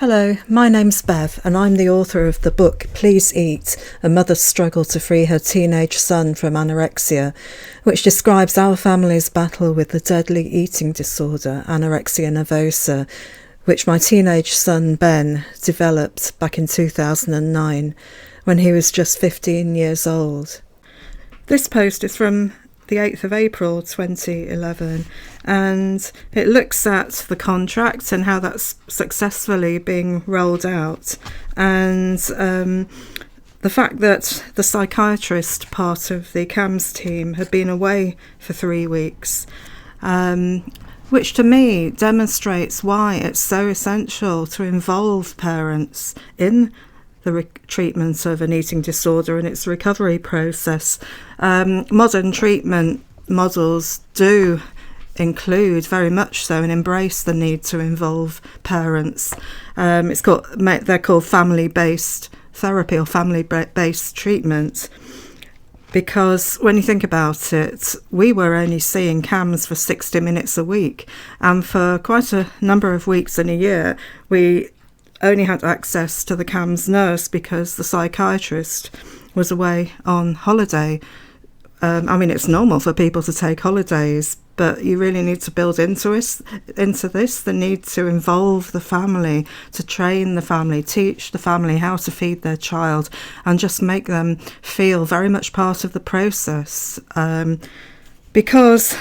Hello, my name's Bev and I'm the author of the book Please Eat, A Mother's Struggle to Free Her Teenage Son from Anorexia, which describes our family's battle with the deadly eating disorder, anorexia nervosa, which my teenage son Ben developed back in 2009 when he was just 15 years old. This post is from the 8th of April 2011, and it looks at the contract and how that's successfully being rolled out, and the fact that the psychiatrist part of the CAMS team had been away for 3 weeks, which to me demonstrates why it's so essential to involve parents in the treatment of an eating disorder and its recovery process. Modern treatment models do include very much so and embrace the need to involve parents. They're called family-based therapy or family-based treatment, because when you think about it, we were only seeing CAMS for 60 minutes a week, and for quite a number of weeks in a year we only had access to the CAMS nurse because the psychiatrist was away on holiday. It's normal for people to take holidays, but you really need to build into this the need to involve the family, to train the family, teach the family how to feed their child, and just make them feel very much part of the process. Because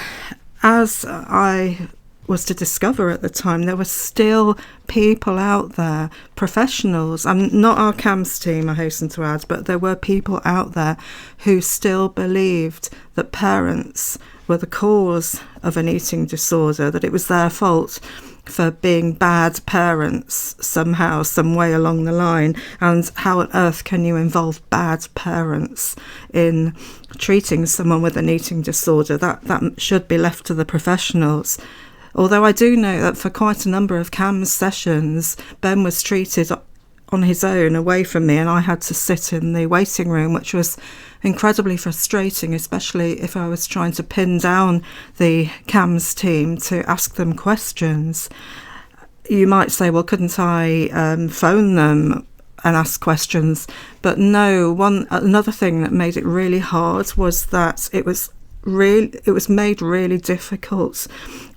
as I was to discover at the time, there were still people out there, professionals, not our CAMS team, I hasten to add, but there were people out there who still believed that parents were the cause of an eating disorder, that it was their fault for being bad parents somehow, some way along the line. And how on earth can you involve bad parents in treating someone with an eating disorder? That should be left to the professionals. Although I do know that for quite a number of CAMS sessions, Ben was treated on his own away from me, and I had to sit in the waiting room, which was incredibly frustrating, especially if I was trying to pin down the CAMS team to ask them questions. You might say, well, couldn't I phone them and ask questions? But no, another thing that made it really hard was that it was made really difficult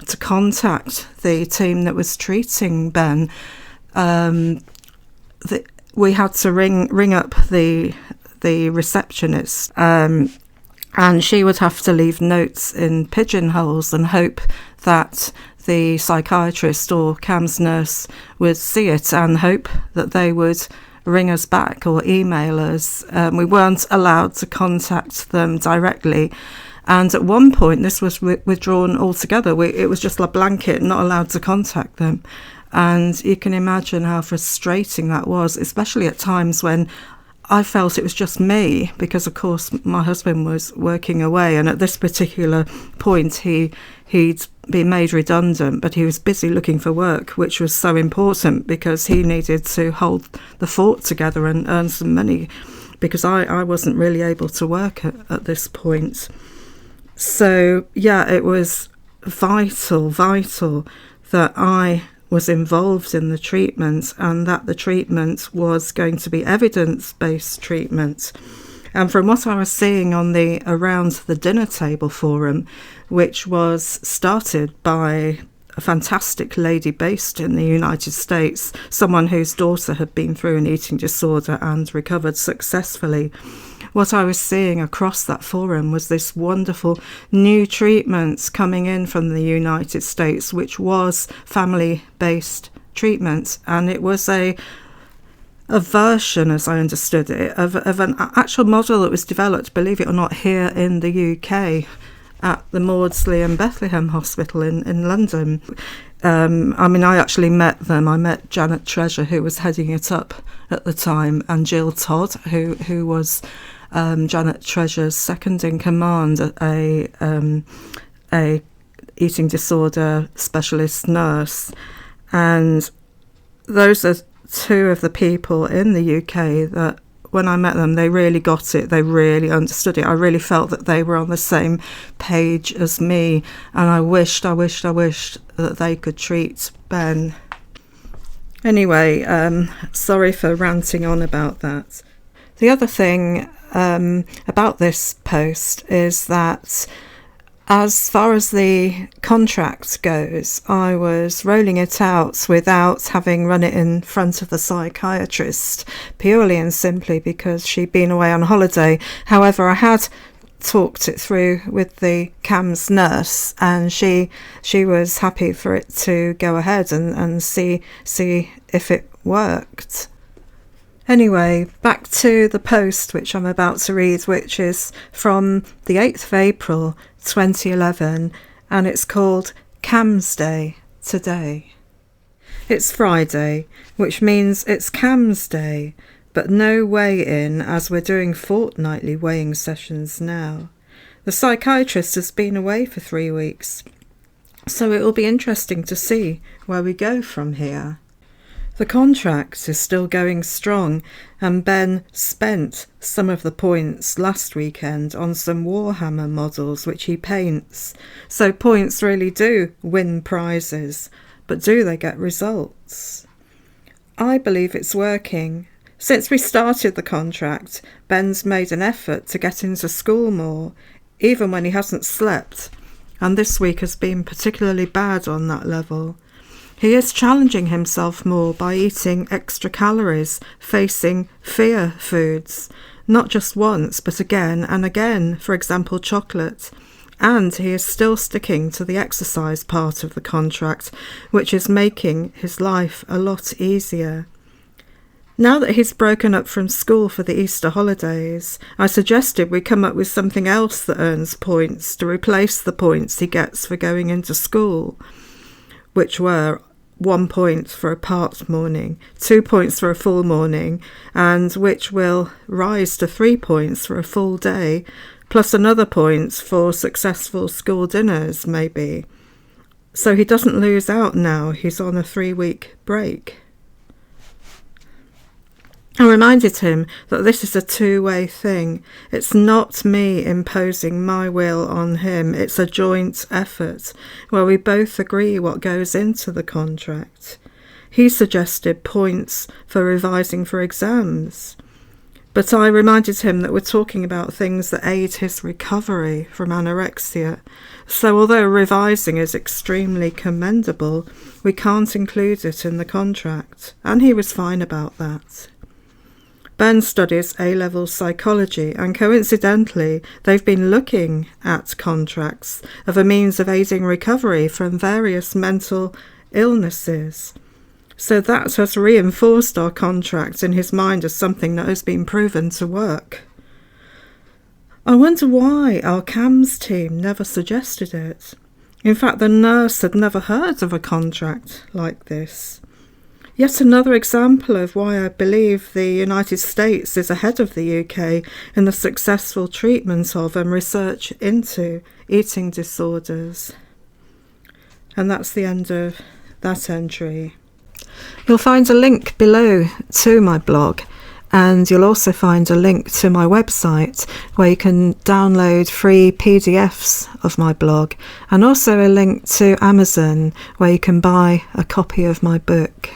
to contact the team that was treating Ben. We had to ring up the receptionist, and she would have to leave notes in pigeonholes and hope that the psychiatrist or CAMS nurse would see it and hope that they would ring us back or email us. We weren't allowed to contact them directly. And at one point, this was withdrawn altogether. It was just a blanket, not allowed to contact them. And you can imagine how frustrating that was, especially at times when I felt it was just me, because, of course, my husband was working away. And at this particular point, he'd been made redundant, but he was busy looking for work, which was so important because he needed to hold the fort together and earn some money, because I wasn't really able to work at this point. So, yeah, it was vital that I was involved in the treatment, and that the treatment was going to be evidence-based treatment. And from what I was seeing on the Around the Dinner Table forum, which was started by a fantastic lady based in the United States, someone whose daughter had been through an eating disorder and recovered successfully, what I was seeing across that forum was this wonderful new treatment coming in from the United States, which was family-based treatment. And it was a version, as I understood it, of an actual model that was developed, believe it or not, here in the UK at the Maudsley and Bethlehem Hospital in London. I actually met them. I met Janet Treasure, who was heading it up at the time, and Jill Todd, who was Janet Treasure's second in command, a eating disorder specialist nurse. And those are two of the people in the UK that, when I met them, they really got it. They really understood it. I really felt that they were on the same page as me. And I wished that they could treat Ben. Anyway, sorry for ranting on about that. The other thing about this post is that as far as the contract goes, I was rolling it out without having run it in front of the psychiatrist, purely and simply because she'd been away on holiday. However, I had talked it through with the CAMHS nurse, and she was happy for it to go ahead and see if it worked. Anyway, back to the post which I'm about to read, which is from the 8th of April 2011, and it's called CAMHS Day Today. It's Friday, which means it's CAMHS Day, but no weigh-in as we're doing fortnightly weighing sessions now. The psychiatrist has been away for 3 weeks, so it will be interesting to see where we go from here. The contract is still going strong, and Ben spent some of the points last weekend on some Warhammer models which he paints. So points really do win prizes, but do they get results? I believe it's working. Since we started the contract, Ben's made an effort to get into school more, even when he hasn't slept, and this week has been particularly bad on that level. He is challenging himself more by eating extra calories, facing fear foods, not just once, but again and again, for example, chocolate. And he is still sticking to the exercise part of the contract, which is making his life a lot easier. Now that he's broken up from school for the Easter holidays, I suggested we come up with something else that earns points to replace the points he gets for going into school, which were 1 point for a part morning, 2 points for a full morning, and which will rise to 3 points for a full day, plus another point for successful school dinners, maybe. So he doesn't lose out now he's on a 3-week break. I reminded him that this is a two-way thing. It's not me imposing my will on him. It's a joint effort where we both agree what goes into the contract. He suggested points for revising for exams, but I reminded him that we're talking about things that aid his recovery from anorexia. So although revising is extremely commendable, we can't include it in the contract, and he was fine about that. Ben studies A-level psychology, and coincidentally, they've been looking at contracts of a means of aiding recovery from various mental illnesses. So that has reinforced our contract in his mind as something that has been proven to work. I wonder why our CAMHS team never suggested it. In fact, the nurse had never heard of a contract like this. Yet another example of why I believe the United States is ahead of the UK in the successful treatment of and research into eating disorders. And that's the end of that entry. You'll find a link below to my blog, and you'll also find a link to my website where you can download free PDFs of my blog, and also a link to Amazon where you can buy a copy of my book.